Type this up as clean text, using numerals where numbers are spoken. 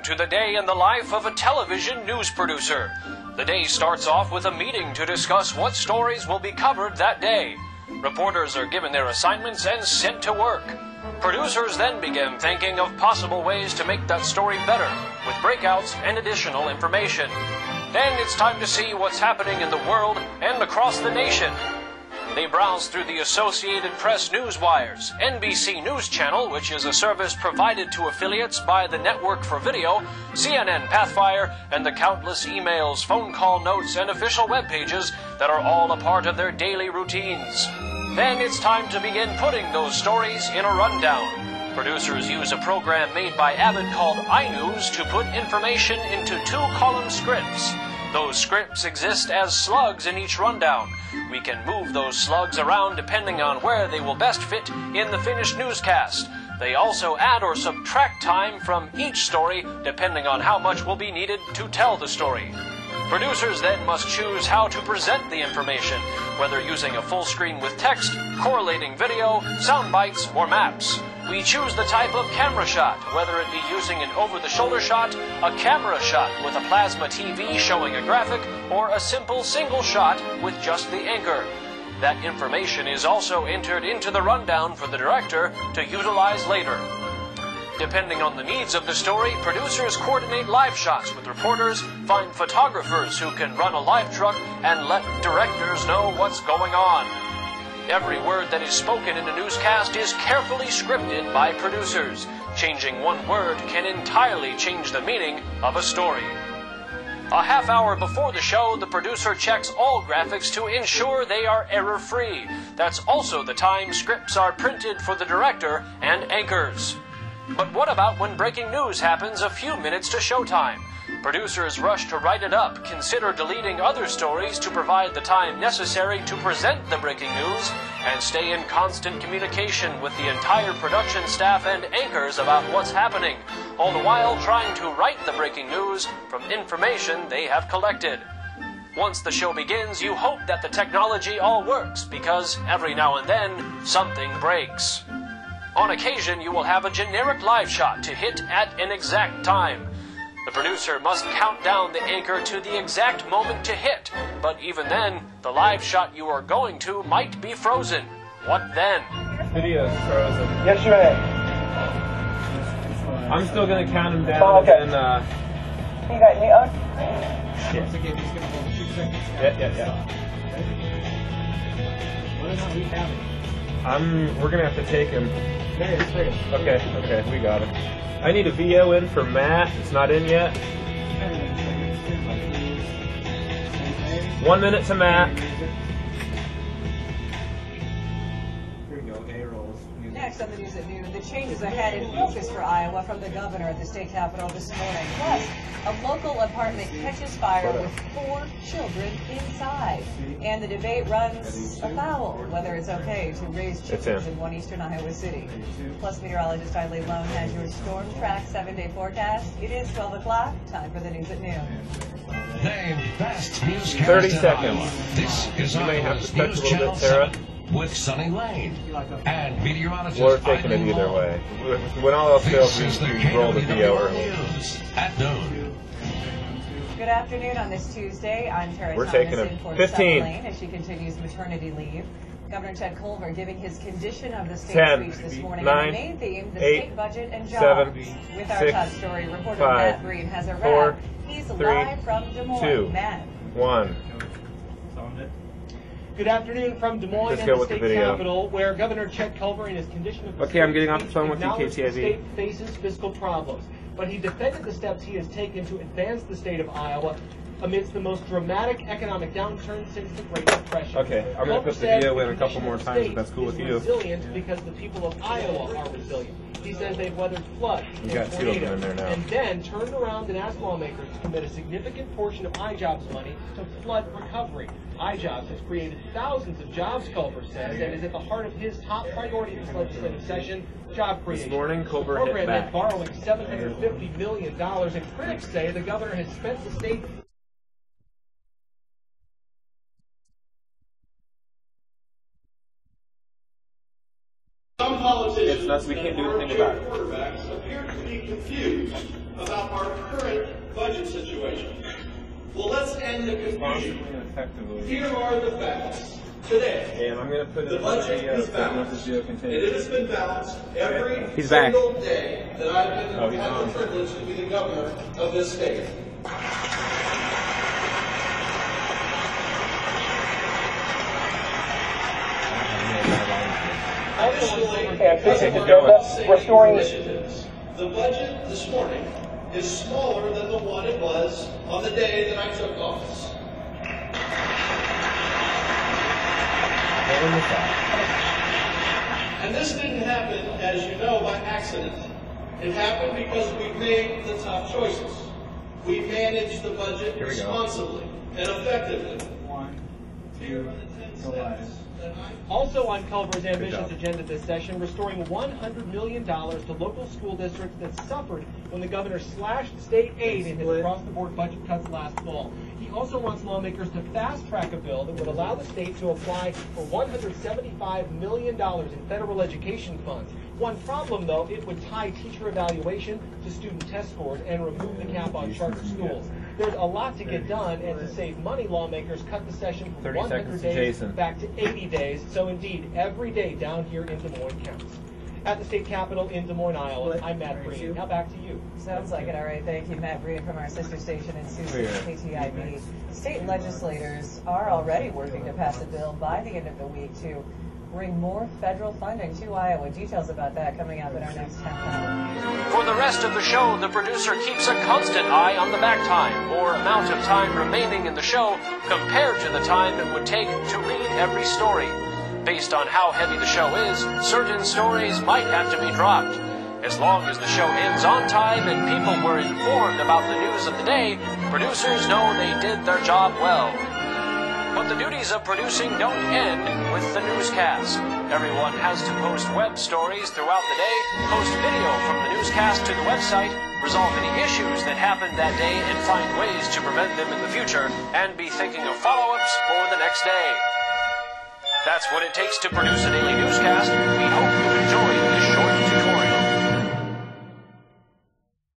to the day in the life of a television news producer. The day starts off with a meeting to discuss what stories will be covered that day. Reporters are given their assignments and sent to work. Producers then begin thinking of possible ways to make that story better, with breakouts and additional information. Then it's time to see what's happening in the world and across the nation. They browse through the Associated Press Newswires, NBC News Channel, which is a service provided to affiliates by the Network for Video, CNN Pathfire, and the countless emails, phone call notes, and official web pages that are all a part of their daily routines. Then it's time to begin putting those stories in a rundown. Producers use a program made by Abbott called iNews to put information into two-column scripts. Those scripts exist as slugs in each rundown. We can move those slugs around depending on where they will best fit in the finished newscast. They also add or subtract time from each story depending on how much will be needed to tell the story. Producers then must choose how to present the information, whether using a full screen with text, correlating video, sound bites, or maps. We choose the type of camera shot, whether it be using an over-the-shoulder shot, a camera shot with a plasma TV showing a graphic, or a simple single shot with just the anchor. That information is also entered into the rundown for the director to utilize later. Depending on the needs of the story, producers coordinate live shots with reporters, find photographers who can run a live truck, and let directors know what's going on. Every word that is spoken in a newscast is carefully scripted by producers. Changing one word can entirely change the meaning of a story. A half hour before the show, the producer checks all graphics to ensure they are error-free. That's also the time scripts are printed for the director and anchors. But what about when breaking news happens a few minutes to showtime? Producers rush to write it up, consider deleting other stories to provide the time necessary to present the breaking news, and stay in constant communication with the entire production staff and anchors about what's happening, all the while trying to write the breaking news from information they have collected. Once the show begins, you hope that the technology all works, because every now and then, something breaks. On occasion, you will have a generic live shot to hit at an exact time. The producer must count down the anchor to the exact moment to hit, but even then, the live shot you are going to might be frozen. What then? Video's frozen. Yes, you may. I'm still gonna count them down. Oh, okay. And You got any on? yeah. We're gonna have to take him. Okay, we got it. I need a VO in for Matt. It's not in yet. 1 minute to Matt. Next on the news at noon, the changes ahead in focus for Iowa from the governor at the state capitol this morning. Plus, a local apartment catches fire with 4 children inside. And the debate runs afoul whether it's okay to raise chickens in one eastern Iowa city. Plus, meteorologist Eileen Lone has your Storm Track 7-day forecast. It is 12 o'clock. Time for the news at noon. Named Best Newscast 30 in seconds. Iowa. This is You may have Iowa's to touch News a little Channel bit, Sarah. 7 with Sunny Lane and meteorologist We're taking it Eileen either Lone. way. When all else fails, This is the we roll the VO KWWL early. News at noon. Good afternoon on this Tuesday. I'm Tara We're Thomas taking in it. for 15. Sunny Lane as she continues maternity leave. Governor Ted Culver giving his condition of the state 10, speech this morning 9, on the main theme, the 8, state budget and 7, jobs. With our 6, top story, reporter 5, Matt Breen has a 4, wrap. He's 3, live from Des Moines. 2, Matt. 1. Good afternoon from Des Moines Let's and go the with the state video. capitol, where Governor Chet Culver, in his condition of the Okay, I'm state getting off the speech, phone with you, acknowledged the KTIV. state faces fiscal problems, but he defended the steps he has taken to advance the state of Iowa amidst the most dramatic economic downturn since the Great Depression. Okay, I'm going to put the video in a couple more times if that's cool with you. Resilient because the people of Iowa are resilient. He says they've weathered floods You and got 2 of them in tornadoes, there now. and then turned around and asked lawmakers to commit a significant portion of iJobs money to flood recovery. iJobs has created thousands of jobs, Culver says, and is at the heart of his top priority this legislative session, job creation. This morning, Culver The hit program back. meant borrowing $750 million, and critics say the governor has spent the state It's nuts, we can't do anything about it. Quarterbacks appear to be confused about our current budget situation. Well, let's end the confusion. Here are the facts. Today, And I'm going to put the budget is balanced, and it has been balanced every single day that I've had the privilege to be the governor of this state. Restoring initiatives. The budget this morning is smaller than the one it was on the day that I took office. And this didn't happen, as you know, by accident. It happened because we made the tough choices. We managed the budget responsibly and effectively. Also on Culver's ambitious agenda this session, restoring $100 million to local school districts that suffered when the governor slashed state aid in his across-the-board budget cuts last fall. He also wants lawmakers to fast-track a bill that would allow the state to apply for $175 million in federal education funds. One problem, though, it would tie teacher evaluation to student test scores and remove the cap on charter schools. There's a lot to get done, and to save money, lawmakers cut the session from 100 days back to 80 days. So indeed, every day down here in Des Moines counts. At the state capitol in Des Moines, Iowa, I'm Matt Green. Now back to you. Sounds like it. All right. Thank you, Matt Green, from our sister station in Sioux City, KTIB. State legislators are already working to pass a bill by the end of the week to bring more federal funding to Iowa. Details about that coming up in our next half hour. For the rest of the show, the producer keeps a constant eye on the back time, or amount of time remaining in the show compared to the time it would take to read every story. Based on how heavy the show is, certain stories might have to be dropped. As long as the show ends on time and people were informed about the news of the day, producers know they did their job well. But the duties of producing don't end with the newscast. Everyone has to post web stories throughout the day, post video from the newscast to the website, resolve any issues that happened that day and find ways to prevent them in the future, and be thinking of follow-ups for the next day. That's what it takes to produce a daily newscast. We hope